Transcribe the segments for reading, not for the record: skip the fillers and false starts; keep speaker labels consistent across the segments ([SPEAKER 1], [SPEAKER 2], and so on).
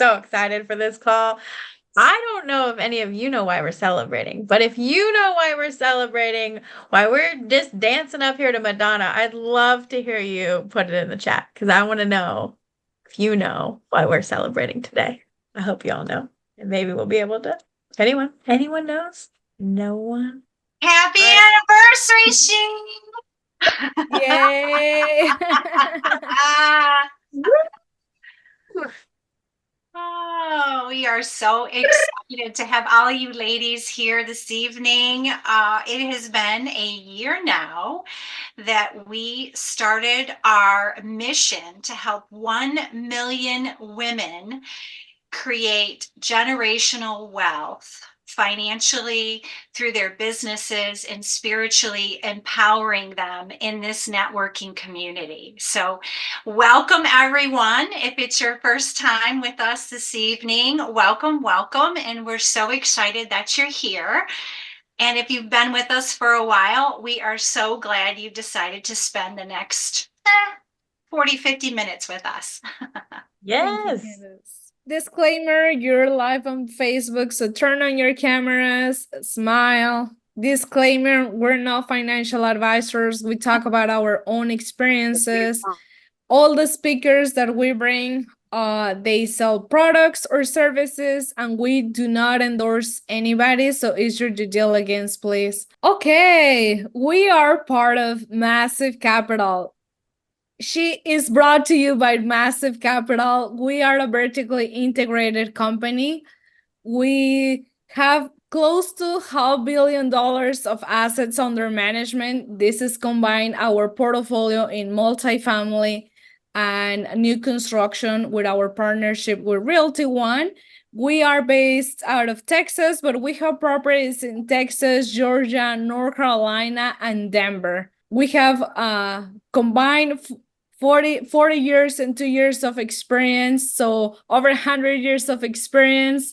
[SPEAKER 1] so excited for this call. I don't know if any of you know why we're celebrating, but if you know why we're celebrating, why we're just dancing up here to Madonna, I'd love to hear you put it in the chat because I want to know if you know why we're celebrating today. I hope you all know. And maybe we'll be able to. Anyone? Anyone knows? No one?
[SPEAKER 2] Happy
[SPEAKER 1] All right.
[SPEAKER 2] anniversary, Shane!
[SPEAKER 3] Yay!
[SPEAKER 2] Oh, we are so excited to have all you ladies here this evening. It has been a year now that we started our mission to help 1 million women create generational wealth financially through their businesses and spiritually empowering them in this networking community. So welcome everyone. If it's your first time with us this evening, welcome, welcome. And we're so excited that you're here. And if you've been with us for a while, we are so glad you decided to spend the next 40, 50 minutes with us.
[SPEAKER 3] Thank you,
[SPEAKER 1] Yes.
[SPEAKER 3] Candace. Disclaimer, you're live on Facebook, so turn on your cameras, smile. Disclaimer, we're not financial advisors. We talk about our own experiences. All the speakers that we bring, they sell products or services, and we do not endorse anybody, so it's your due diligence, please. Okay, we are part of Massive Capital. She is brought to you by Massive Capital. We are a vertically integrated company. We have close to $500 million of assets under management. This is combined our portfolio in multifamily and new construction with our partnership with Realty One. We are based out of Texas, but we have properties in Texas, Georgia, North Carolina, and Denver. We have combined 40 years and 2 years of experience, so over 100 years of experience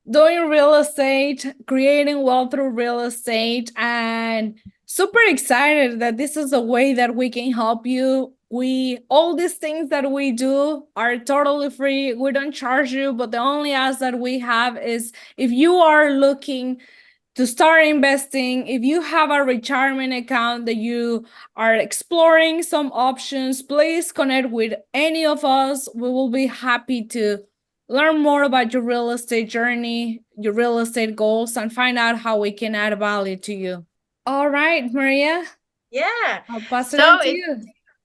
[SPEAKER 3] doing real estate, creating wealth through real estate, and super excited that this is a way that we can help you. All these things that we do are totally free. We don't charge you, but the only ask that we have is if you are looking to start investing, if you have a retirement account that you are exploring some options, please connect with any of us. We will be happy to learn more about your real estate journey, your real estate goals, and find out how we can add value to you. All right, Maria,
[SPEAKER 1] Yeah.
[SPEAKER 3] I'll pass it
[SPEAKER 1] So
[SPEAKER 3] on to
[SPEAKER 1] if
[SPEAKER 3] you.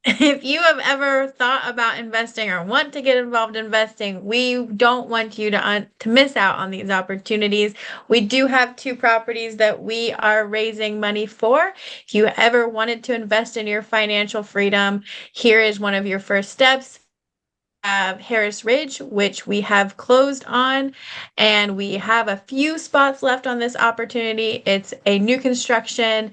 [SPEAKER 1] if you have ever thought about investing or want to get involved in investing, we don't want you to miss out on these opportunities. We do have 2 properties that we are raising money for. If you ever wanted to invest in your financial freedom, here is one of your first steps. Harris Ridge, which we have closed on, and we have a few spots left on this opportunity. It's a new construction,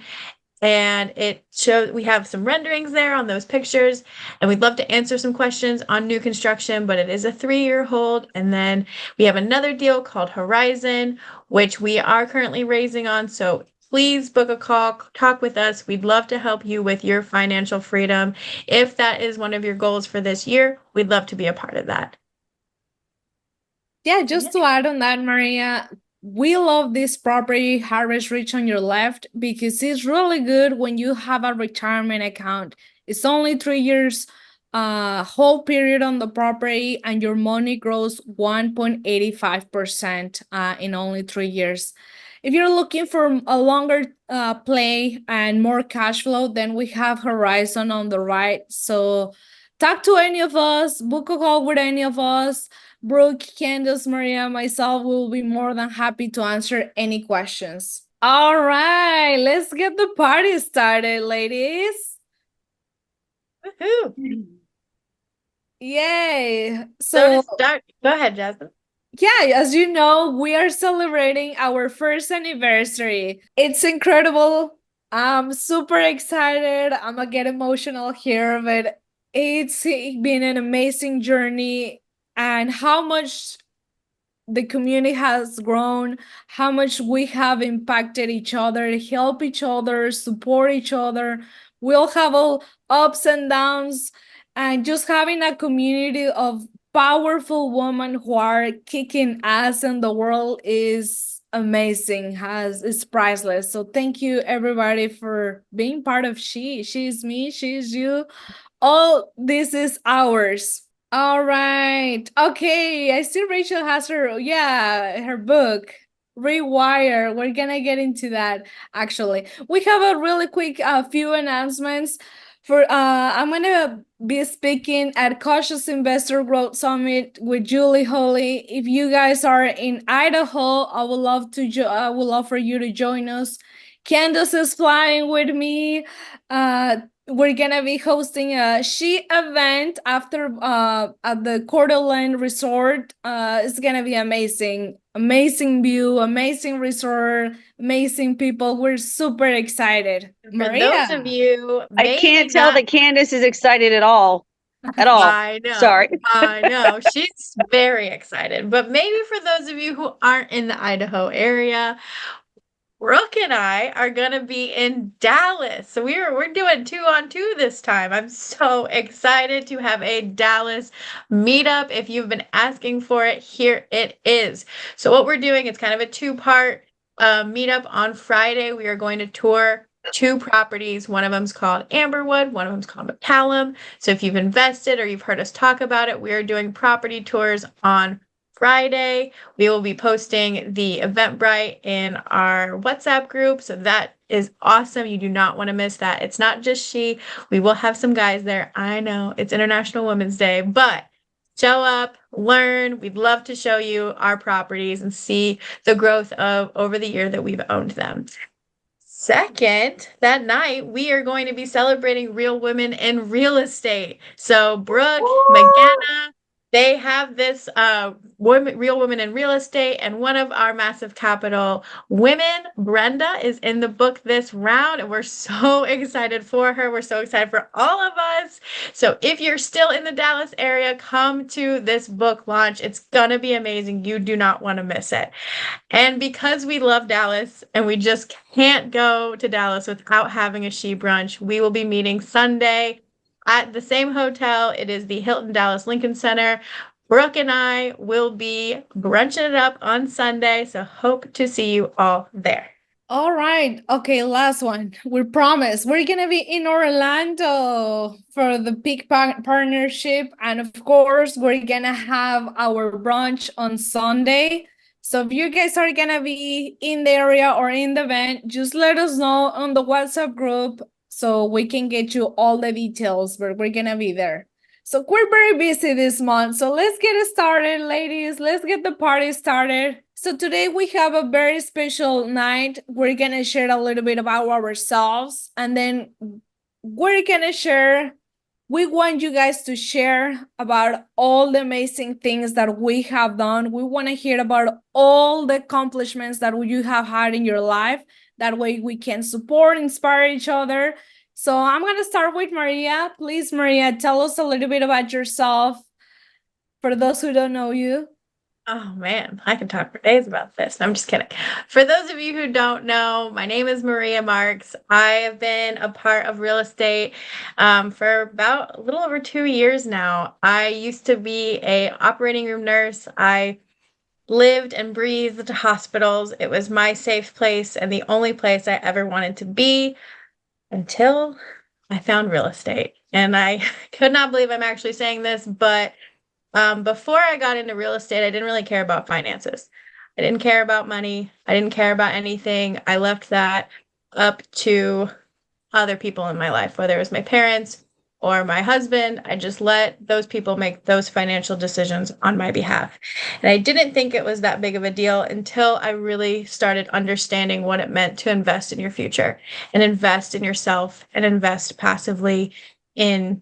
[SPEAKER 1] and it shows we have some renderings there on those pictures, and we'd love to answer some questions on new construction, but it is a 3-year hold. And then we have another deal called Horizon, which we are currently raising on. So please book a call, talk with us. We'd love to help you with your financial freedom. If that is one of your goals for this year, we'd love to be a part of that.
[SPEAKER 3] Yeah, just to add on that, Maria, we love this property, Harvest Ridge on your left, because it's really good when you have a retirement account. It's only 3 years whole period on the property, and your money grows 1.85% in only 3 years. If you're looking for a longer play and more cash flow, then we have Horizon on the right. So talk to any of us, book a call with any of us. Brooke, Candace, Maria, myself will be more than happy to answer any questions. All right, let's get the party started, ladies.
[SPEAKER 1] Woohoo!
[SPEAKER 3] Yay.
[SPEAKER 1] So to start, go ahead, Jasmine.
[SPEAKER 3] Yeah, as you know, we are celebrating our first anniversary. It's incredible. I'm super excited. I'm gonna get emotional here, but it's been an amazing journey, and how much the community has grown, how much we have impacted each other, help each other, support each other. We'll have all ups and downs, and just having a community of powerful women who are kicking ass in the world is amazing. It's priceless. So thank you everybody for being part of She's me, she's you. All this is ours. All right. Okay. I see Rachel has her book, Rewire. We're gonna get into that actually. We have a really quick few announcements. I'm gonna be speaking at Cautious Investor Growth Summit with Julie Holly. If you guys are in Idaho, I would love for you to join us. Candace is flying with me. We're gonna be hosting a she event after at the Coeur d'Alene Resort. It's gonna be amazing. Amazing view, amazing resort, amazing people. We're super excited.
[SPEAKER 1] For
[SPEAKER 3] Maria.
[SPEAKER 1] those of you,
[SPEAKER 4] I can't tell that Candace is excited at all. At all.
[SPEAKER 1] I know.
[SPEAKER 4] Sorry.
[SPEAKER 1] I know. She's very excited. But maybe for those of you who aren't in the Idaho area, Brooke and I are gonna be in Dallas. So we're doing 2-on-2 this time. I'm so excited to have a Dallas meetup. If you've been asking for it, here it is. So what we're doing, it's kind of a two-part meetup. On Friday, we are going to tour 2 properties. One of them's called Amberwood, one of them's called McCallum. So if you've invested or you've heard us talk about it, we are doing property tours on Friday. We will be posting the Eventbrite in our WhatsApp group. So that is awesome. You do not want to miss that. It's not just she. We will have some guys there. I know it's International Women's Day, but show up, learn. We'd love to show you our properties and see the growth of over the year that we've owned them. Second, that night, we are going to be celebrating real women in real estate. So Brooke, McGanna, they have this real women in real estate, and one of our massive capital women, Brenda, is in the book this round, and we're so excited for her. We're so excited for all of us. So if you're still in the Dallas area, come to this book launch. It's gonna be amazing. You do not want to miss it. And because we love Dallas and we just can't go to Dallas without having a she brunch, we will be meeting Sunday at the same hotel. It is the Hilton Dallas Lincoln Center. Brooke and I will be brunching it up on Sunday, so hope to see you all there.
[SPEAKER 3] All right. Okay, last one. We promise we're gonna be in Orlando for the Peak Partnership, and of course, we're gonna have our brunch on Sunday. So if you guys are gonna be in the area or in the event, just let us know on the WhatsApp group so we can get you all the details, but we're gonna be there. So we're very busy this month. So let's get it started, ladies. Let's get the party started. So today we have a very special night. We're gonna share a little bit about ourselves, and then we're gonna share. We want you guys to share about all the amazing things that we have done. We want to hear about all the accomplishments that you have had in your life. That way we can support, inspire each other. So I'm going to start with Maria. Please, Maria, tell us a little bit about yourself for those who don't know you.
[SPEAKER 1] Oh man, I can talk for days about this. I'm just kidding. For those of you who don't know, my name is Maria Marks. I have been a part of real estate for about a little over 2 years now. I used to be a operating room nurse. I lived and breathed hospitals. It was my safe place and the only place I ever wanted to be until I found real estate. And I could not believe I'm actually saying this, but before I got into real estate, I didn't really care about finances. I didn't care about money. I didn't care about anything. I left that up to other people in my life, whether it was my parents or my husband. I just let those people make those financial decisions on my behalf. And I didn't think it was that big of a deal until I really started understanding what it meant to invest in your future and invest in yourself and invest passively in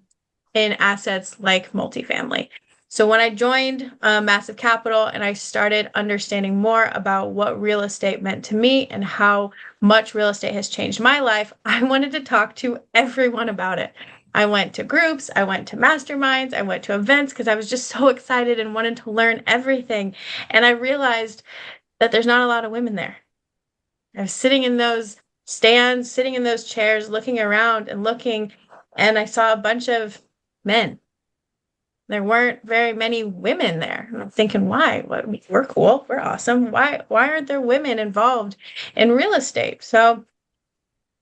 [SPEAKER 1] assets like multifamily. So when I joined Massive Capital and I started understanding more about what real estate meant to me and how much real estate has changed my life, I wanted to talk to everyone about it. I went to groups, I went to masterminds, I went to events because I was just so excited and wanted to learn everything. And I realized that there's not a lot of women there. I was sitting in those stands, sitting in those chairs, looking around and looking, and I saw a bunch of men There weren't very many women there. And I'm thinking, why? We're cool. We're awesome. Why aren't there women involved in real estate? So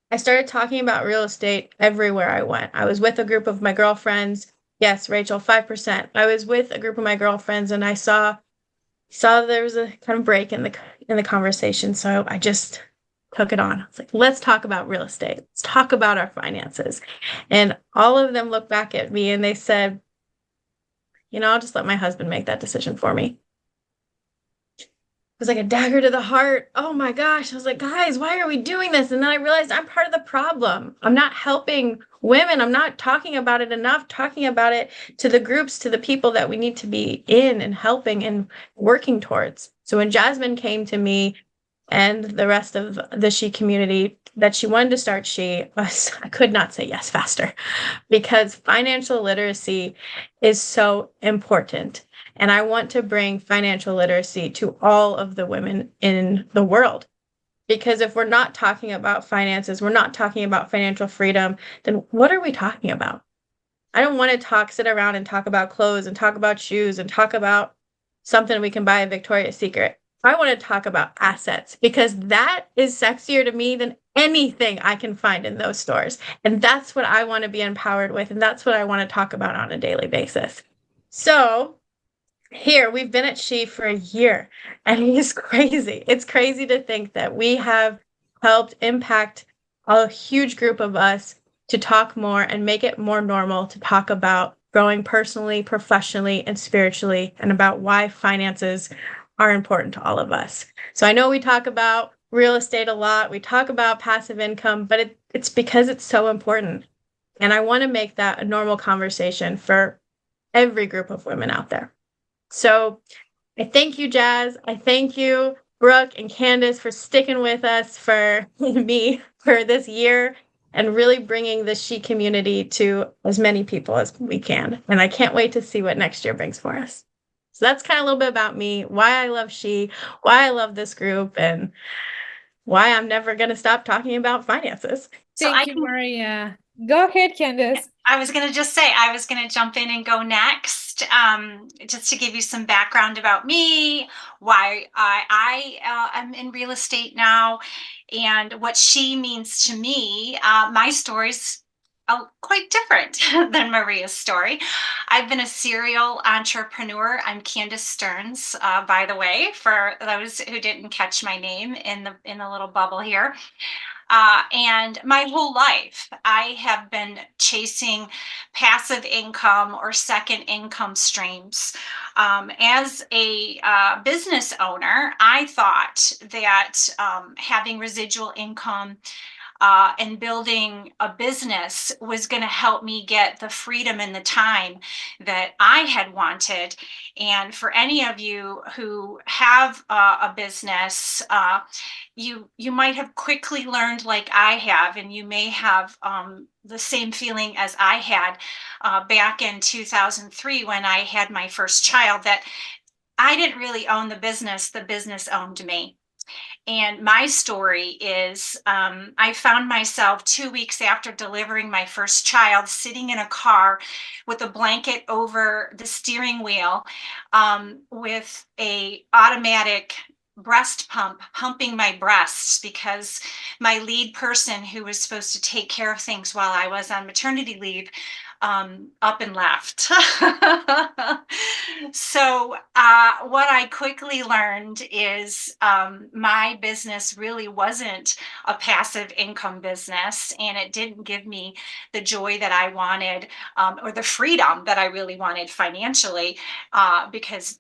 [SPEAKER 1] I started talking about real estate everywhere I went. I was with a group of my girlfriends. Yes, Rachel, 5%. I was with a group of my girlfriends and I saw there was a kind of break in the conversation. So I just took it on. I was like, let's talk about real estate. Let's talk about our finances. And all of them looked back at me and they said, I'll just let my husband make that decision for me. It was like a dagger to the heart. Oh my gosh. I was like, guys, why are we doing this? And then I realized I'm part of the problem. I'm not helping women. I'm not talking about it enough, talking about it to the groups, to the people that we need to be in and helping and working towards. So when Jasmine came to me and the rest of the She community that she wanted to start She, I could not say yes faster because financial literacy is so important. And I want to bring financial literacy to all of the women in the world. Because if we're not talking about finances, we're not talking about financial freedom, then what are we talking about? I don't want to sit around and talk about clothes and talk about shoes and talk about something we can buy at Victoria's Secret. I want to talk about assets because that is sexier to me than anything I can find in those stores. And that's what I want to be empowered with. And that's what I want to talk about on a daily basis. So here we've been at She for a year and it's crazy. It's crazy to think that we have helped impact a huge group of us to talk more and make it more normal to talk about growing personally, professionally, and spiritually, and about why finances are important to all of us. So I know we talk about real estate a lot, we talk about passive income, but it's because it's so important. And I want to make that a normal conversation for every group of women out there. So I thank you, Jazz. I thank you, Brooke and Candace, for sticking with us for me for this year and really bringing the She community to as many people as we can. And I can't wait to see what next year brings for us. So that's kind of a little bit about me, why I love She, why I love this group, and why I'm never going to stop talking about finances.
[SPEAKER 3] Thank you, Maria. Go ahead, Candace.
[SPEAKER 2] I was going to just say, I was going to jump in and go next, just to give you some background about me, why I am in real estate now, and what She means to me. My story's quite different than Maria's story. I've been a serial entrepreneur. I'm Candace Stearns, by the way, for those who didn't catch my name in the little bubble here. And my whole life, I have been chasing passive income or second income streams. As a business owner, I thought that having residual income and building a business was going to help me get the freedom and the time that I had wanted. And for any of you who have a business, you might have quickly learned, like I have, and you may have the same feeling as I had back in 2003 when I had my first child, that I didn't really own the business owned me. And my story is I found myself 2 weeks after delivering my first child sitting in a car with a blanket over the steering wheel, with a automatic breast pump pumping my breasts because my lead person, who was supposed to take care of things while I was on maternity leave, up and left. So what I quickly learned is my business really wasn't a passive income business, and it didn't give me the joy that I wanted, or the freedom that I really wanted financially, because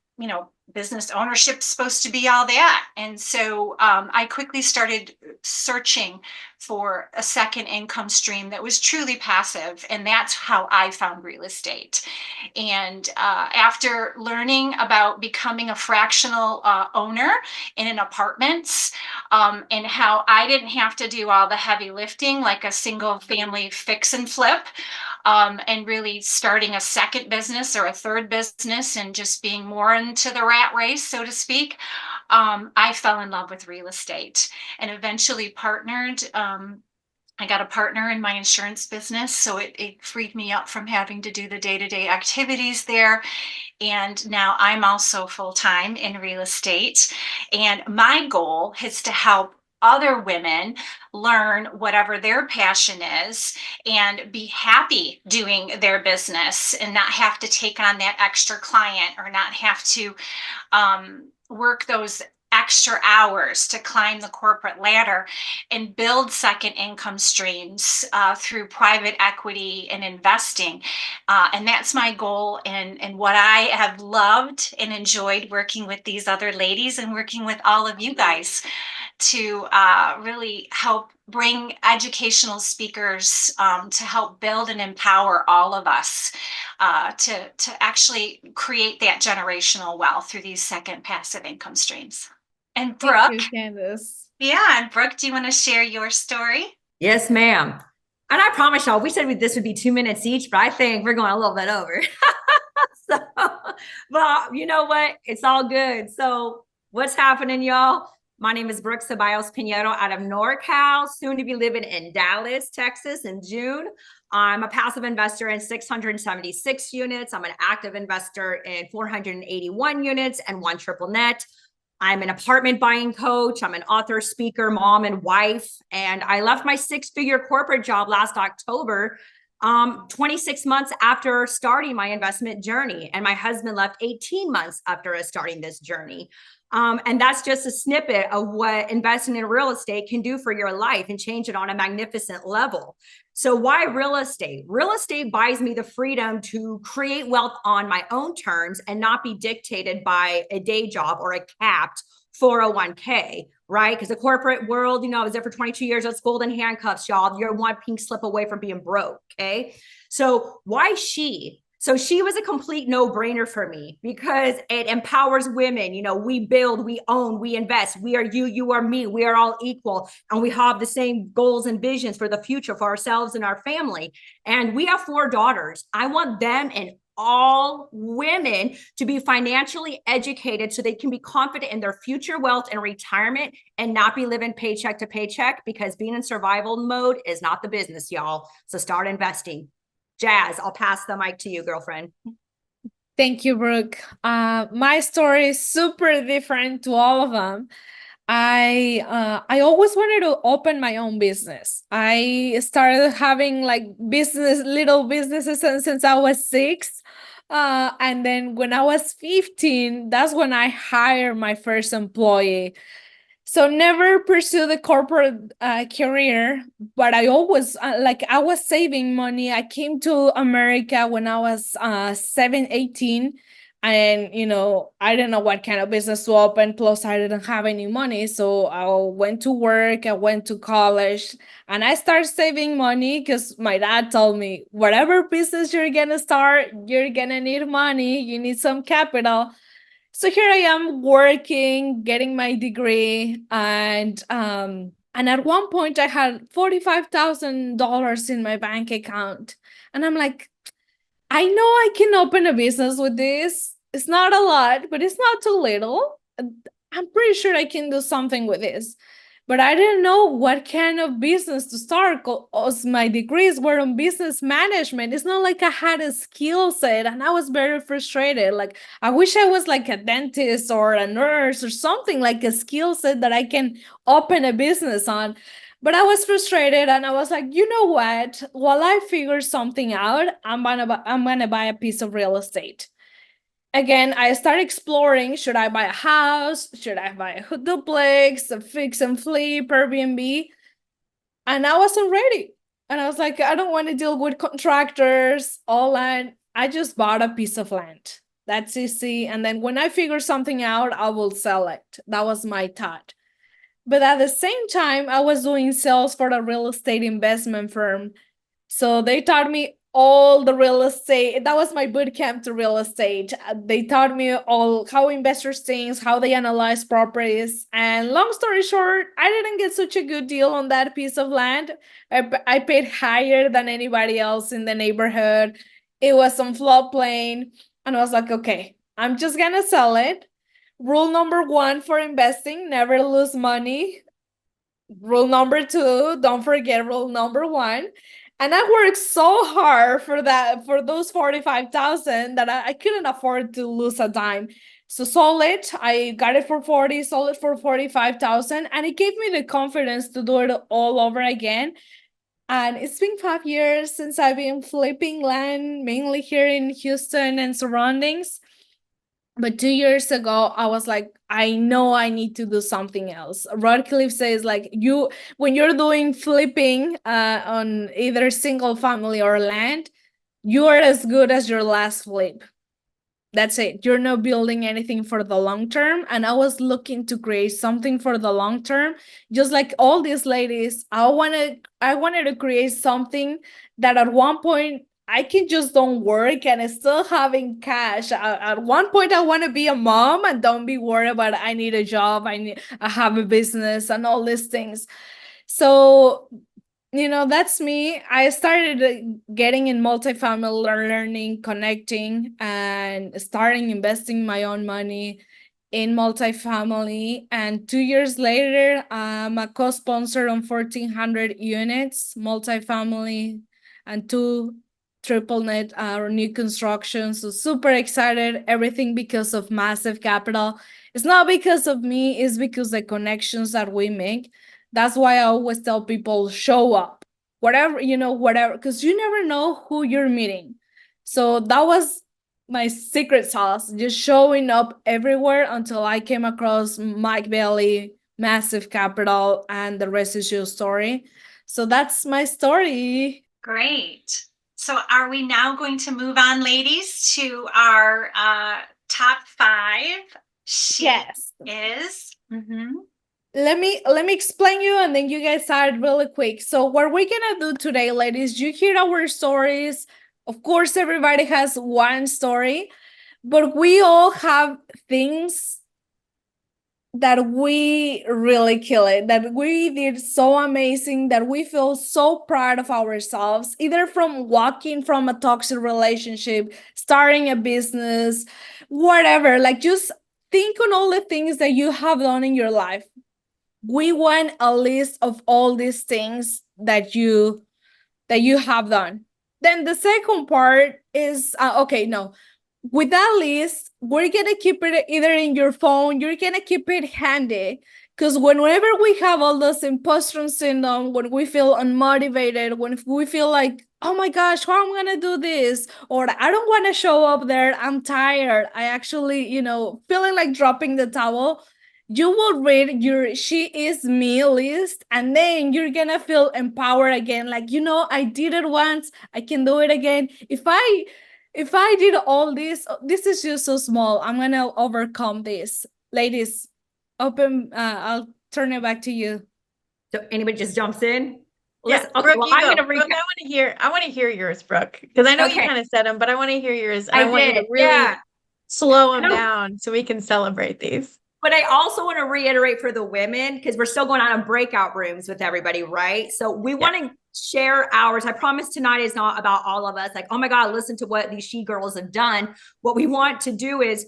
[SPEAKER 2] business ownership is supposed to be all that. And so I quickly started searching for a second income stream that was truly passive. And that's how I found real estate. And after learning about becoming a fractional owner in an apartment, and how I didn't have to do all the heavy lifting like a single family fix and flip, and really starting a second business or a third business and just being more into the rat race, so to speak, I fell in love with real estate and eventually partnered I got a partner in my insurance business, so it freed me up from having to do the day-to-day activities there. And now I'm also full-time in real estate. And my goal is to help other women learn whatever their passion is and be happy doing their business and not have to take on that extra client or not have to work those extra hours to climb the corporate ladder and build second income streams through private equity and investing. And that's my goal, and what I have loved and enjoyed working with these other ladies and working with all of you guys to really help bring educational speakers to help build and empower all of us to actually create that generational wealth through these second passive income streams. And Brooke,
[SPEAKER 3] Thank you, Candace.
[SPEAKER 2] yeah, and Brooke, do you want to share your story?
[SPEAKER 5] Yes, ma'am. And I promise y'all, we said this would be 2 minutes each, but I think we're going a little bit over. So, but you know what? It's all good. So what's happening, y'all? My name is Brooke Ceballos Pinheiro out of NorCal, soon to be living in Dallas, Texas in June. I'm a passive investor in 676 units. I'm an active investor in 481 units and one triple net. I'm an apartment buying coach. I'm an author, speaker, mom, and wife. And I left my 6-figure corporate job last October, 26 months after starting my investment journey. And my husband left 18 months after us starting this journey. And that's just a snippet of what investing in real estate can do for your life and change it on a magnificent level. So why real estate? Real estate buys me the freedom to create wealth on my own terms and not be dictated by a day job or a capped 401k, right? Because the corporate world, I was there for 22 years. That's golden handcuffs, y'all. You're one pink slip away from being broke, okay? So why she? So she was a complete no-brainer for me because it empowers women. We build, we own, we invest. We are you, you are me. We are all equal. And we have the same goals and visions for the future for ourselves and our family. And we have 4 daughters. I want them and all women to be financially educated so they can be confident in their future wealth and retirement and not be living paycheck to paycheck, because being in survival mode is not the business, y'all. So start investing. Jazz, I'll pass the mic to you, girlfriend.
[SPEAKER 3] Thank you, Brooke. My story is super different to all of them. I always wanted to open my own business. I started having little businesses since I was 6. And then when I was 15, that's when I hired my first employee. So never pursue the corporate career, but I always I was saving money. I came to America when I was 18, and I didn't know what kind of business to open. Plus, I didn't have any money, so I went to work. I went to college, and I started saving money because my dad told me, whatever business you're gonna start, you're gonna need money. You need some capital. So here I am working, getting my degree, and at one point I had $45,000 in my bank account, and I'm like, I know I can open a business with this. It's not a lot, but it's not too little. I'm pretty sure I can do something with this. But I didn't know what kind of business to start because my degrees were on business management. It's not like I had a skill set, and I was very frustrated. Like, I wish I was like a dentist or a nurse or something, like a skill set that I can open a business on. But I was frustrated, and I was like, you know what? While I figure something out, I'm gonna buy a piece of real estate. Again, I started exploring, should I buy a house? Should I buy a duplex, a fix and flip, Airbnb? And I wasn't ready. And I was like, I don't want to deal with contractors, all land. I just bought a piece of land. That's easy. And then when I figure something out, I will sell it. That was my thought. But at the same time, I was doing sales for a real estate investment firm. So they taught me all the real estate. That was my boot camp to real estate. They taught me all how investors think, how they analyze properties. And long story short, I didn't get such a good deal on that piece of land. I paid higher than anybody else in the neighborhood. It was on floodplain. And I was like, okay, I'm just going to sell it. Rule number 1 for investing, never lose money. rule number 2, don't forget rule number 1. And I worked so hard for that, for those 45,000 that I couldn't afford to lose a dime. So solid, I got it for 40, solid for 45,000, and it gave me the confidence to do it all over again. And it's been 5 years since I've been flipping land, mainly here in Houston and surroundings. But 2 years ago, I was like, I know I need to do something else. Radcliffe says, like, when you're doing flipping on either single family or land, you are as good as your last flip. That's it. You're not building anything for the long term. And I was looking to create something for the long term. Just like all these ladies, I wanted to create something that at one point I can just don't work and still having cash. At one point, I want to be a mom and don't be worried about I need a job, I have a business and all these things. So that's me. I started getting in multifamily learning, connecting, and starting investing my own money in multifamily. And 2 years later, I'm a co-sponsor on 1,400 units, multifamily, and 2 triple net new construction. So super excited. Everything because of massive capital. It's not because of me, it's because the connections that we make. That's why I always tell people, show up, whatever, because you never know who you're meeting. So that was my secret sauce, just showing up everywhere until I came across Mike Bailey, massive capital, and the rest is your story. So that's my story.
[SPEAKER 2] Great. So are we now going to move on, ladies, to our top 5?
[SPEAKER 3] Yes.
[SPEAKER 2] Is. Mm-hmm.
[SPEAKER 3] Let me explain you, and then you guys start really quick. So what we're gonna do today, ladies, you hear our stories. Of course, everybody has one story, but we all have things that we really kill it, that we did so amazing, that we feel so proud of ourselves, either from walking from a toxic relationship, starting a business, whatever. Like, just think on all the things that you have done in your life. We want a list of all these things that you have done. Then the second part is with that list, we're gonna keep it either in your phone, you're gonna keep it handy, because whenever we have all those imposter syndrome, when we feel unmotivated, when we feel like, oh my gosh, how am I gonna do this, or I don't want to show up there, I'm tired, I actually feeling like dropping the towel, you will read your She Is Me list, and then you're gonna feel empowered again. Like, I did it once, I can do it again. If I did all this is just so small, I'm gonna overcome this. Ladies, I'll turn it back to you.
[SPEAKER 5] So anybody just jumps in?
[SPEAKER 1] Yeah,
[SPEAKER 5] Okay,
[SPEAKER 1] Brooke,
[SPEAKER 5] well,
[SPEAKER 1] you
[SPEAKER 5] I'm
[SPEAKER 1] go.
[SPEAKER 5] gonna
[SPEAKER 1] Brooke, I want to hear yours, Brooke, because I know you
[SPEAKER 5] Okay.
[SPEAKER 1] kind of said them, but I want to hear yours. And
[SPEAKER 5] I
[SPEAKER 1] I want you to
[SPEAKER 5] did,
[SPEAKER 1] really
[SPEAKER 5] yeah.
[SPEAKER 1] slow them
[SPEAKER 5] No.
[SPEAKER 1] down so we can celebrate these.
[SPEAKER 5] But I also want to reiterate for the women, because we're still going on in breakout rooms with everybody, right? So we want to share ours. I promise tonight is not about all of us. Like, oh my God, listen to what these she girls have done. What we want to do is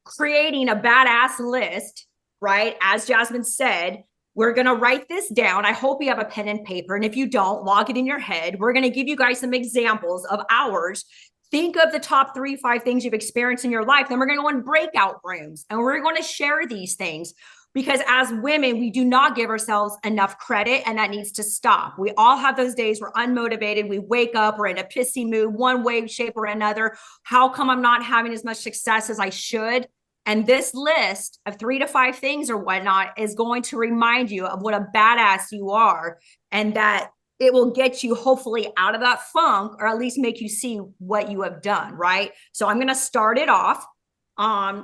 [SPEAKER 5] creating a badass list, right? As Jasmine said, we're going to write this down. I hope you have a pen and paper. And if you don't, log it in your head. We're going to give you guys some examples of ours. Think of the top 3, 5 things you've experienced in your life. Then we're going to go in breakout rooms and we're going to share these things, because as women, we do not give ourselves enough credit, and that needs to stop. We all have those days we're unmotivated. We wake up, we're in a pissy mood, one way, shape, or another. How come I'm not having as much success as I should? And this list of 3 to 5 things or whatnot is going to remind you of what a badass you are, and that it will get you hopefully out of that funk, or at least make you see what you have done, right? So I'm going to start it off.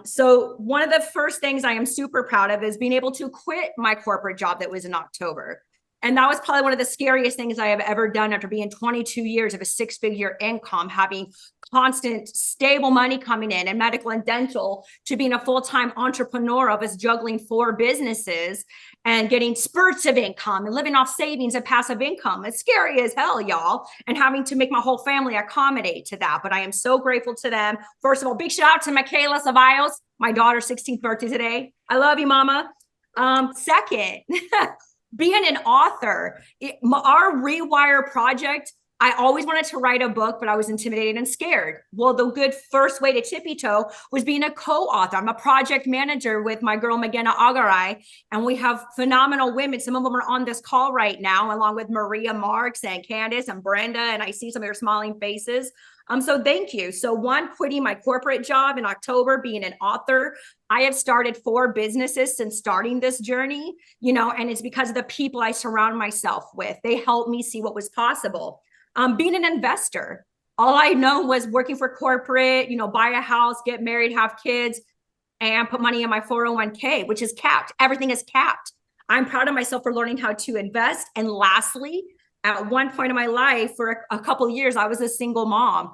[SPEAKER 5] So one of the first things I am super proud of is being able to quit my corporate job that was in October. And that was probably one of the scariest things I have ever done, after being 22 years of a 6-figure income, having constant, stable money coming in medical and dental, to being a full-time entrepreneur of us juggling 4 businesses and getting spurts of income and living off savings and passive income. It's scary as hell, y'all, and having to make my whole family accommodate to that. But I am so grateful to them. First of all, big shout out to Michaela Ceballos, my daughter's 16th birthday today. I love you, mama. Second, being an author, our Rewire project, I always wanted to write a book, but I was intimidated and scared. Well, the good first way to tippy toe was being a co-author. I'm a project manager with my girl, Magena Agaray, and we have phenomenal women. Some of them are on this call right now, along with Maria Marks and Candace and Brenda, and I see some of your smiling faces. So thank you. So one, quitting my corporate job in October, being an author. I have started 4 businesses since starting this journey, and it's because of the people I surround myself with. They helped me see what was possible. Being an investor, all I know was working for corporate, buy a house, get married, have kids, and put money in my 401k, which is capped. Everything is capped. I'm proud of myself for learning how to invest. And lastly, at one point in my life, for a couple of years, I was a single mom.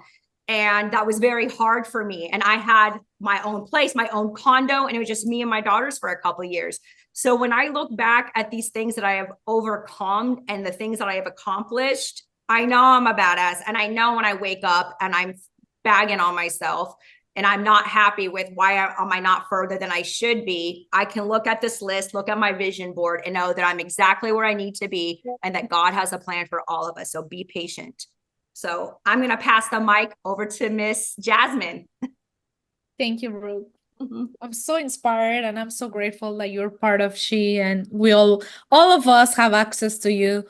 [SPEAKER 5] And that was very hard for me. And I had my own place, my own condo, and it was just me and my daughters for a couple of years. So when I look back at these things that I have overcome and the things that I have accomplished, I know I'm a badass. And I know when I wake up and I'm bagging on myself and I'm not happy with why am I not further than I should be, I can look at this list, look at my vision board, and know that I'm exactly where I need to be and that God has a plan for all of us. So be patient. So I'm going to pass the mic over to Miss Jasmine.
[SPEAKER 3] Thank you, Ruth. I'm so inspired and I'm so grateful that you're part of She, and all of us have access to you.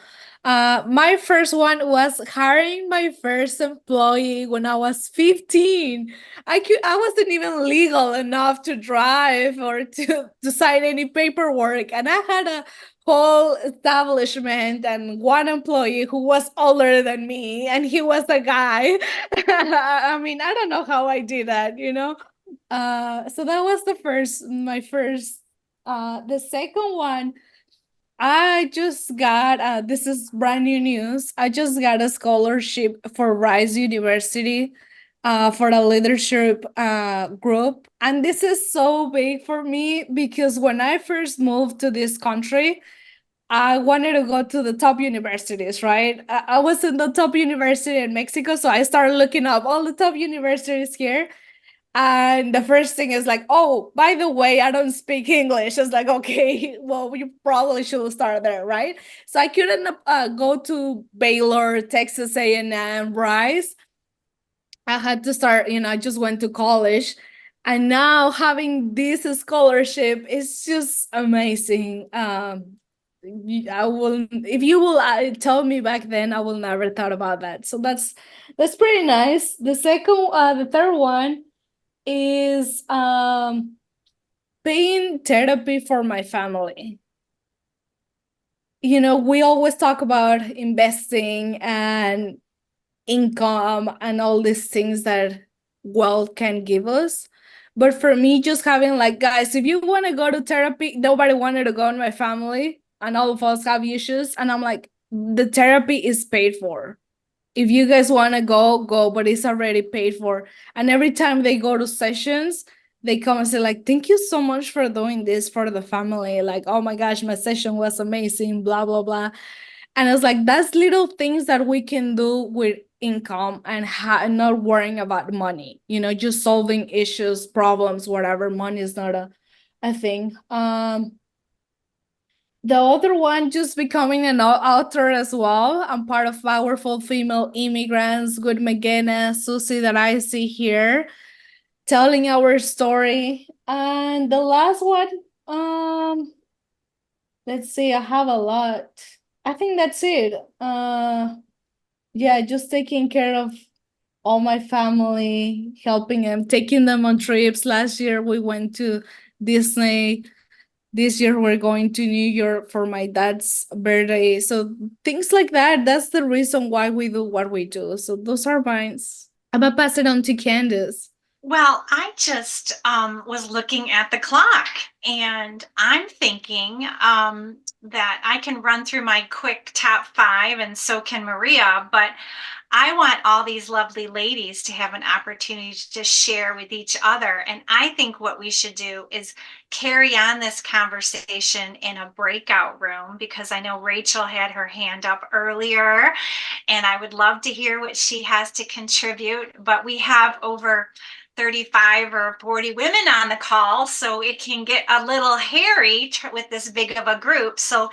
[SPEAKER 3] My first one was hiring my first employee when I was 15. I wasn't even legal enough to drive or to sign any paperwork, and I had a whole establishment and one employee who was older than me, and he was a guy. I mean, I don't know how I did that, so that was my first. The second one, I just got, this is brand new news. I just got a scholarship for Rice University for the leadership group. And this is so big for me because when I first moved to this country, I wanted to go to the top universities, right? I was in the top university in Mexico, so I started looking up all the top universities here. And the first thing is like, oh, by the way, I don't speak English. It's like, okay, well, you probably should start there, right? So I couldn't go to Baylor, Texas A&M, Rice. I had to start, I just went to college. And now having this scholarship is just amazing. I will, if you will tell me back then, I will never thought about that. So that's pretty nice. The third one is paying therapy for my family. We always talk about investing and income and all these things that wealth can give us. But for me, just having like, guys, if you want to go to therapy, nobody wanted to go in my family, and all of us have issues. And I'm like, the therapy is paid for. If you guys want to go, but it's already paid for. And every time they go to sessions, they come and say like, thank you so much for doing this for the family. Like, oh my gosh, my session was amazing, blah, blah, blah. And it's like, that's little things that we can do with income and not worrying about money, just solving issues, problems, whatever. Money is not a thing. The other one, just becoming an author as well. I'm part of Powerful Female Immigrants with Megana, Susie, that I see here, telling our story. And the last one, let's see, I have a lot. I think that's it. Yeah, just taking care of all my family, helping them, taking them on trips. Last year we went to Disney. This year we're going to New York for my dad's birthday. So things like that. That's the reason why we do what we do. So those are mine. I'm gonna pass it on to Candace.
[SPEAKER 2] Well, I just was looking at the clock, and I'm thinking that I can run through my quick top 5, and so can Maria, but I want all these lovely ladies to have an opportunity to share with each other. And I think what we should do is carry on this conversation in a breakout room, because I know Rachel had her hand up earlier, and I would love to hear what she has to contribute. But we have over 35 or 40 women on the call, so it can get a little hairy with this big of a group. So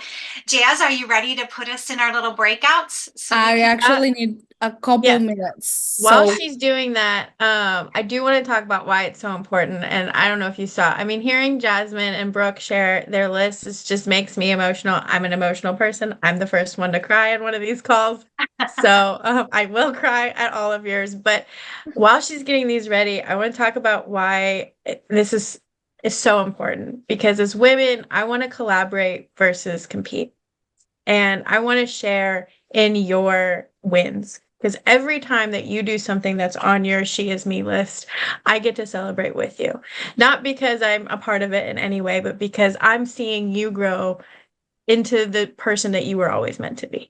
[SPEAKER 2] Jazz, are you ready to put us in our little breakouts? So
[SPEAKER 3] I actually need a couple
[SPEAKER 1] yes.
[SPEAKER 3] minutes.
[SPEAKER 1] While
[SPEAKER 3] So
[SPEAKER 1] she's doing that, I do want to talk about why it's so important. And I don't know if you saw, I mean, hearing Jasmine and Brooke share their lists just makes me emotional. I'm an emotional person. I'm the first one to cry on one of these calls. So I will cry at all of yours. But while she's getting these ready, I want to talk about why this is so important. Because as women, I want to collaborate versus compete. And I want to share in your wins. Because every time that you do something that's on your She Is Me list, I get to celebrate with you. Not because I'm a part of it in any way, but because I'm seeing you grow into the person that you were always meant to be.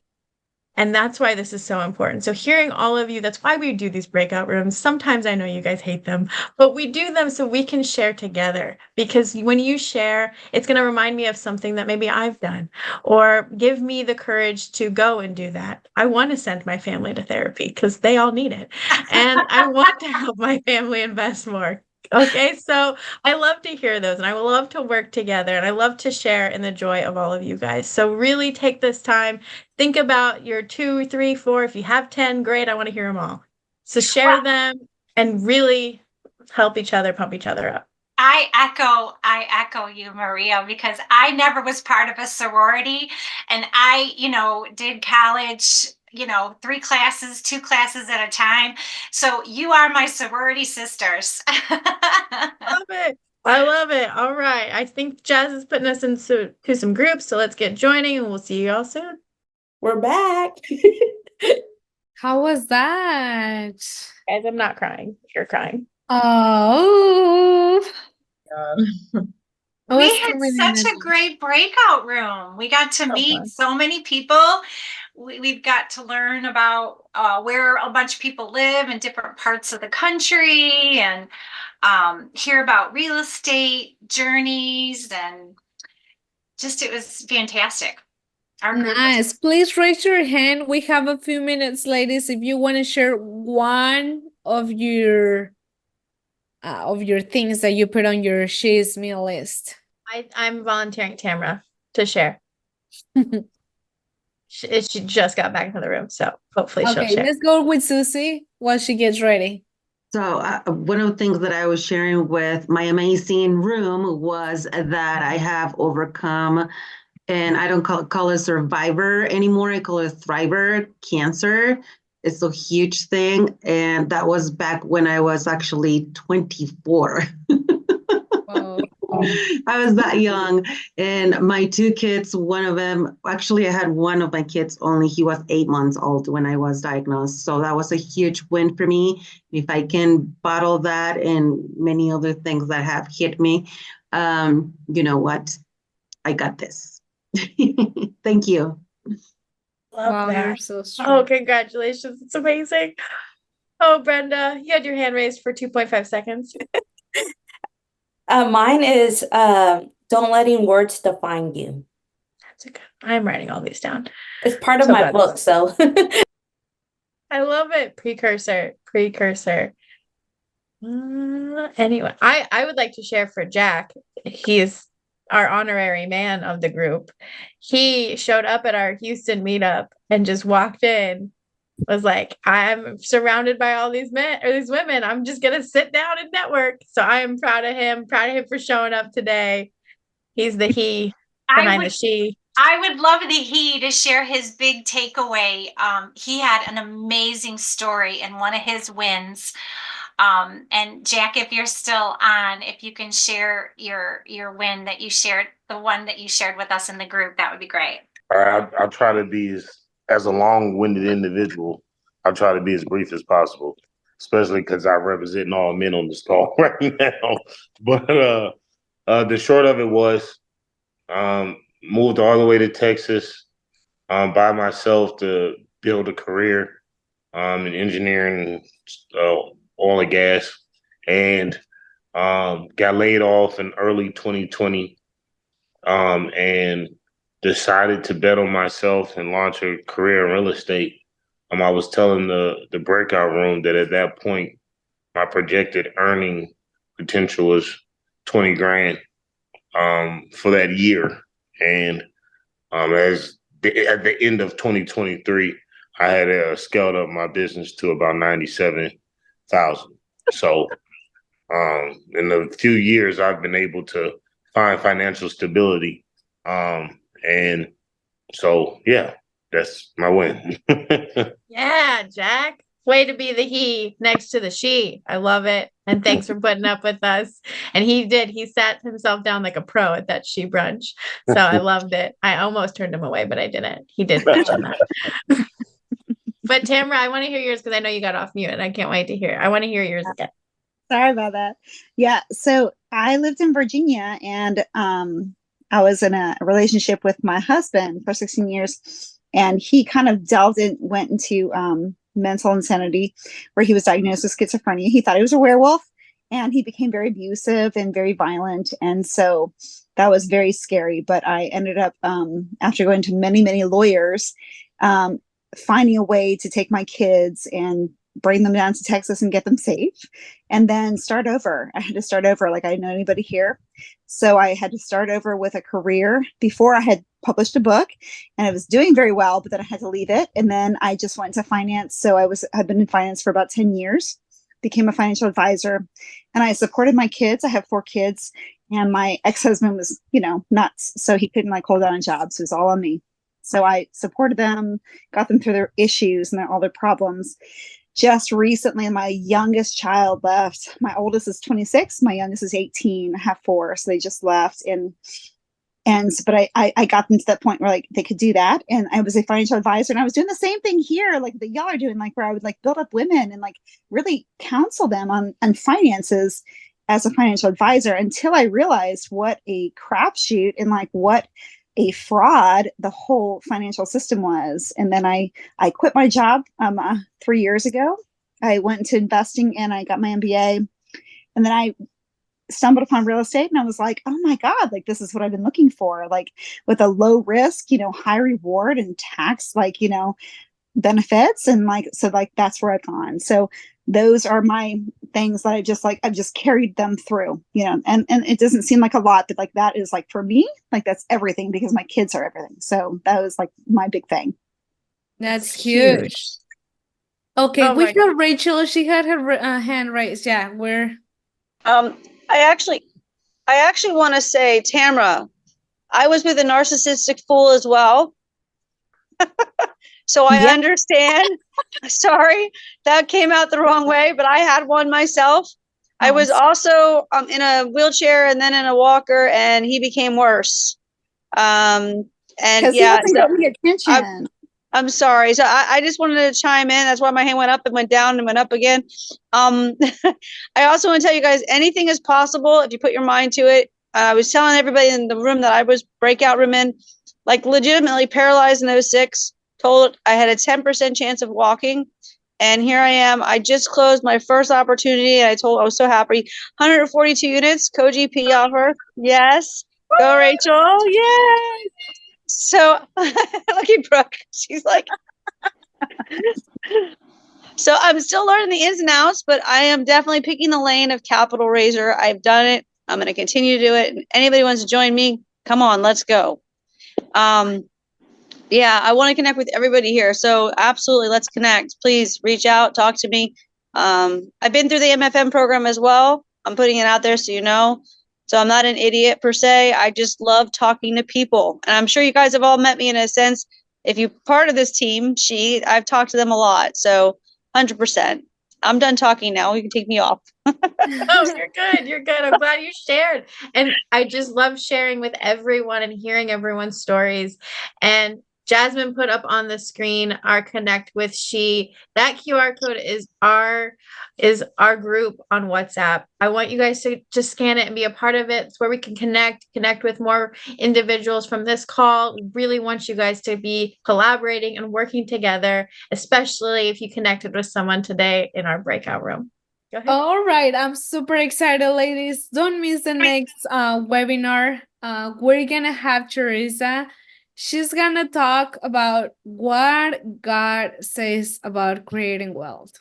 [SPEAKER 1] And that's why this is so important. So hearing all of you, that's why we do these breakout rooms. Sometimes I know you guys hate them, but we do them so we can share together. Because when you share, it's going to remind me of something that maybe I've done or give me the courage to go and do that. I want to send my family to therapy because they all need it. And I want to help my family invest more. Okay, so I love to hear those and I will love to work together and I love to share in the joy of all of you guys. So really take this time. Think about your 2, 3, 4. If you have 10, great. I want to hear them all. So share them and really help each other, pump each other up.
[SPEAKER 2] I echo you, Maria, because I never was part of a sorority, and I, did college, 3 classes, 2 classes at a time. So you are my sorority sisters.
[SPEAKER 1] Love it. I love it. All right. I think Jazz is putting us into some groups, so let's get joining and we'll see you all soon.
[SPEAKER 6] We're back.
[SPEAKER 3] how was that?
[SPEAKER 1] Guys, I'm not crying. You're crying.
[SPEAKER 3] Oh, I
[SPEAKER 2] We
[SPEAKER 3] was
[SPEAKER 2] had
[SPEAKER 3] 2
[SPEAKER 2] such
[SPEAKER 3] minutes.
[SPEAKER 2] a great breakout room. We got to meet
[SPEAKER 1] fun.
[SPEAKER 2] so many people. We've got to learn about where a bunch of people live in different parts of the country and hear about real estate journeys, and just it was fantastic. Our group was
[SPEAKER 3] Nice. Please raise your hand. We have a few minutes, ladies. If you want to share one of your things that you put on your She's Me list.
[SPEAKER 1] I'm volunteering Tamara to share. She just got back into the room, so hopefully she'll
[SPEAKER 3] Okay,
[SPEAKER 1] share.
[SPEAKER 3] let's go with Susie while she gets ready.
[SPEAKER 6] So one of the things that I was sharing with my amazing room was that I have overcome, and I don't call it survivor anymore. I call it thriver cancer. It's a huge thing. And that was back when I was actually 24.
[SPEAKER 3] Wow.
[SPEAKER 6] I was that young. And my 2 kids, one of them, actually, I had one of my kids only. He was 8 months old when I was diagnosed. So that was a huge win for me. If I can bottle that and many other things that have hit me, you know what? I got this. Thank you.
[SPEAKER 1] Love
[SPEAKER 3] Wow,
[SPEAKER 1] that.
[SPEAKER 3] you're so
[SPEAKER 1] Oh,
[SPEAKER 3] strong.
[SPEAKER 1] congratulations. It's amazing. Oh, Brenda, you had your hand raised for 2.5 seconds.
[SPEAKER 7] Mine is don't letting words define you.
[SPEAKER 1] That's a good. I'm writing all these down.
[SPEAKER 7] It's part of
[SPEAKER 1] So
[SPEAKER 7] my
[SPEAKER 1] glad.
[SPEAKER 7] book, so
[SPEAKER 1] I love it. Precursor. Anyway, I would like to share for Jack. He's our honorary man of the group. He showed up at our Houston meetup and just walked in, was like, I'm surrounded by all these men or these women. I'm just gonna sit down and network. So I am proud of him for showing up today. He's the he behind the she.
[SPEAKER 2] I would love he to share his big takeaway. He had an amazing story in one of his wins. And Jack, if you're still on, if you can share your win that you shared, the one that you shared with us in the group, that would be great.
[SPEAKER 8] All right, I'll try to be as a long-winded individual. I'll try to be as brief as possible, especially because I'm representing all men on this call right now. But the short of it was, moved all the way to Texas by myself to build a career in engineering, oil and gas, and got laid off in early 2020, and decided to bet on myself and launch a career in real estate. I was telling the breakout room that at that point, my projected earning potential was 20 grand for that year. And at the end of 2023, I had scaled up my business to about 97,000. So in a few years, I've been able to find financial stability. And so, yeah, that's my win.
[SPEAKER 1] Yeah, Jack. Way to be the he next to the she. I love it. And thanks for putting up with us. And he did. He sat himself down like a pro at that she brunch. So I loved it. I almost turned him away, but I didn't. He did mention that. But Tamara, I want to hear yours because I know you got off mute and I can't wait to hear. I want to hear yours again.
[SPEAKER 9] Sorry about that. Yeah, so I lived in Virginia and I was in a relationship with my husband for 16 years, and he kind of went into mental insanity, where he was diagnosed with schizophrenia. He thought he was a werewolf, and he became very abusive and very violent, and so that was very scary. But I ended up, after going to many lawyers, finding a way to take my kids and bring them down to Texas and get them safe, and then start over. I had to start over, like I didn't know anybody here. So I had to start over with a career. Before, I had published a book and it was doing very well, but then I had to leave it. And then I just went to finance. So had been in finance for about 10 years, became a financial advisor, and I supported my kids. I have 4 kids, and my ex-husband was, nuts. So he couldn't hold down a job. So it was all on me. So I supported them, got them through their issues and all their problems. Just recently, my youngest child left. My oldest is 26. My youngest is 18. I have 4. So they just left. But I got them to that point where they could do that. And I was a financial advisor, and I was doing the same thing here, like that y'all are doing, where I would build up women and really counsel them on finances as a financial advisor, until I realized what a crapshoot and what a fraud the whole financial system was. And then I quit my job 3 years ago. I went into investing and I got my MBA, and then I stumbled upon real estate, and I was like, oh my God, this is what I've been looking for, with a low risk, high reward and tax, benefits. And that's where I've gone. So those are my things that I've just carried them through, and it doesn't seem like a lot, but that is for me, that's everything, because my kids are everything. So that was my big thing.
[SPEAKER 3] That's huge. Okay,
[SPEAKER 1] Oh
[SPEAKER 3] we
[SPEAKER 1] my
[SPEAKER 3] got Rachel. She had her hand raised. Yeah, where?
[SPEAKER 4] I actually want to say, Tamara, I was with a narcissistic fool as well. So I understand. Sorry, that came out the wrong way, but I had one myself. I was also in a wheelchair and then in a walker, and he became worse. And yeah,
[SPEAKER 9] he wasn't getting the attention.
[SPEAKER 4] I'm sorry. So I just wanted to chime in. That's why my hand went up and went down and went up again. I also want to tell you guys, anything is possible if you put your mind to it. I was telling everybody in the room that I was breakout room in, legitimately paralyzed in 06, told I had a 10% chance of walking. And here I am. I just closed my first opportunity. I was so happy. 142 units, co-GP offer. Yes. Go, Rachel. Yes. So look at Brooke. She's like, so I'm still learning the ins and outs, but I am definitely picking the lane of capital raiser. I've done it. I'm going to continue to do it. And anybody wants to join me, come on, let's go. Yeah, I want to connect with everybody here. So absolutely, let's connect. Please reach out, talk to me. I've been through the MFM program as well. I'm putting it out there so you know. So I'm not an idiot per se. I just love talking to people. And I'm sure you guys have all met me in a sense. If you're part of this team, I've talked to them a lot. So 100%. I'm done talking now. You can take me off.
[SPEAKER 1] Oh, you're good. You're good. I'm glad you shared. And I just love sharing with everyone and hearing everyone's stories. And Jasmine put up on the screen our connect with she. That QR code is our group on WhatsApp. I want you guys to just scan it and be a part of it. It's where we can connect with more individuals from this call. We really want you guys to be collaborating and working together, especially if you connected with someone today in our breakout room. Go ahead.
[SPEAKER 3] All right, I'm super excited, ladies. Don't miss the next webinar. We're gonna have Teresa. She's gonna talk about what God says about creating wealth.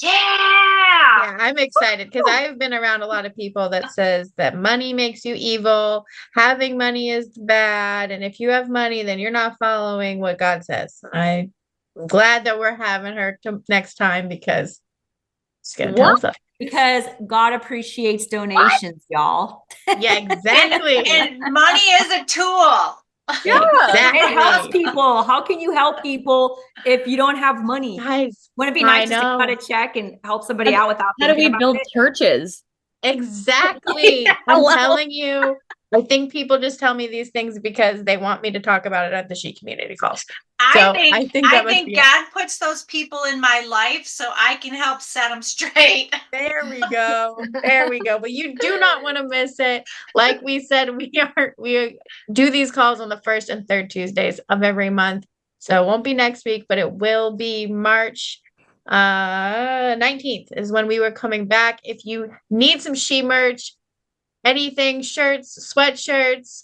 [SPEAKER 2] Yeah.
[SPEAKER 1] Yeah, I'm excited because I've been around a lot of people that says that money makes you evil, having money is bad, and if you have money, then you're not following what God says. I'm glad that we're having her next time because she's gonna tell us up.
[SPEAKER 5] Because God appreciates donations, y'all.
[SPEAKER 1] Yeah, exactly.
[SPEAKER 2] And money is a tool.
[SPEAKER 5] Yeah,
[SPEAKER 1] Exactly.
[SPEAKER 5] it helps people. How can you help people if you don't have money?
[SPEAKER 1] Guys,
[SPEAKER 5] Wouldn't it be
[SPEAKER 1] I
[SPEAKER 5] nice just to
[SPEAKER 1] know.
[SPEAKER 5] cut a check and help somebody out without
[SPEAKER 10] How do
[SPEAKER 5] thinking
[SPEAKER 10] we
[SPEAKER 5] about
[SPEAKER 10] build
[SPEAKER 5] it?
[SPEAKER 10] churches?
[SPEAKER 1] Exactly.
[SPEAKER 10] Yeah,
[SPEAKER 1] I'm
[SPEAKER 10] well.
[SPEAKER 1] telling you, I think people just tell me these things because they want me to talk about it at the She community calls. So I think that must be it.
[SPEAKER 2] God puts those people in my life so I can help set them straight.
[SPEAKER 1] There we go. There we go. But you do not want to miss it. Like we said, we do these calls on the first and third Tuesdays of every month. So it won't be next week, but it will be March 19th is when we were coming back. If you need some She merch, anything, shirts, sweatshirts,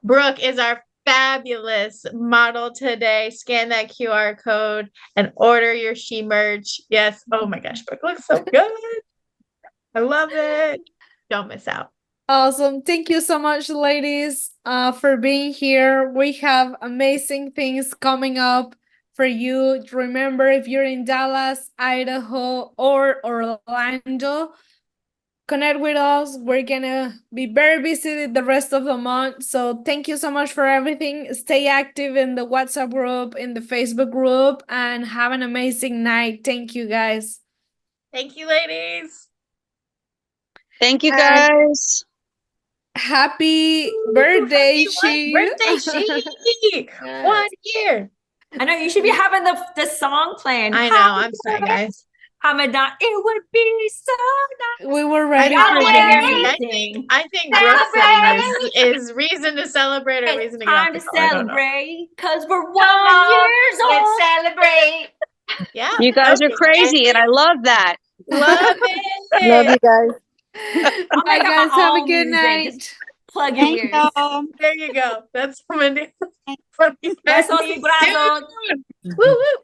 [SPEAKER 1] Brooke is our fabulous model today. Scan that QR code and order your She merch. Yes. Oh my gosh, Brooke looks so good. I love it. Don't miss out.
[SPEAKER 3] Awesome. Thank you so much, ladies, for being here. We have amazing things coming up for you. Remember, if you're in Dallas, Idaho, or Orlando, connect with us. We're gonna be very busy the rest of the month. So thank you so much for everything. Stay active in the WhatsApp group, in the Facebook group, and have an amazing night. Thank you, guys.
[SPEAKER 1] Thank you, ladies.
[SPEAKER 4] Thank you,
[SPEAKER 3] And-
[SPEAKER 4] guys.
[SPEAKER 3] Happy birthday,
[SPEAKER 1] Happy
[SPEAKER 3] She.
[SPEAKER 1] birthday, She. 1 year.
[SPEAKER 5] I know you should be having the song playing.
[SPEAKER 1] I know. I'm sorry, guys.
[SPEAKER 5] Hamadan, it would be so nice.
[SPEAKER 3] We were
[SPEAKER 1] I
[SPEAKER 3] ready
[SPEAKER 1] know.
[SPEAKER 3] for
[SPEAKER 1] I
[SPEAKER 3] you.
[SPEAKER 1] think Brooke saying is reason to celebrate or reason
[SPEAKER 5] It's
[SPEAKER 1] to get off
[SPEAKER 5] time
[SPEAKER 1] the
[SPEAKER 5] to
[SPEAKER 1] call. I don't know.
[SPEAKER 5] celebrate because we're 1
[SPEAKER 2] on,
[SPEAKER 5] years
[SPEAKER 2] let's
[SPEAKER 5] old.
[SPEAKER 2] celebrate.
[SPEAKER 1] Yeah.
[SPEAKER 4] You guys are
[SPEAKER 1] okay.
[SPEAKER 4] crazy, and I love that.
[SPEAKER 1] Love it.
[SPEAKER 10] Love you guys.
[SPEAKER 5] I'll
[SPEAKER 3] Bye,
[SPEAKER 5] make up
[SPEAKER 3] guys.
[SPEAKER 5] my
[SPEAKER 3] Have a
[SPEAKER 5] own
[SPEAKER 3] good
[SPEAKER 5] music.
[SPEAKER 3] night.
[SPEAKER 5] Just plug your
[SPEAKER 9] Thank
[SPEAKER 5] ears.
[SPEAKER 9] y'all.
[SPEAKER 1] There you go. That's what I'm gonna do.
[SPEAKER 5] Besos y abrazos.
[SPEAKER 1] Woo woo.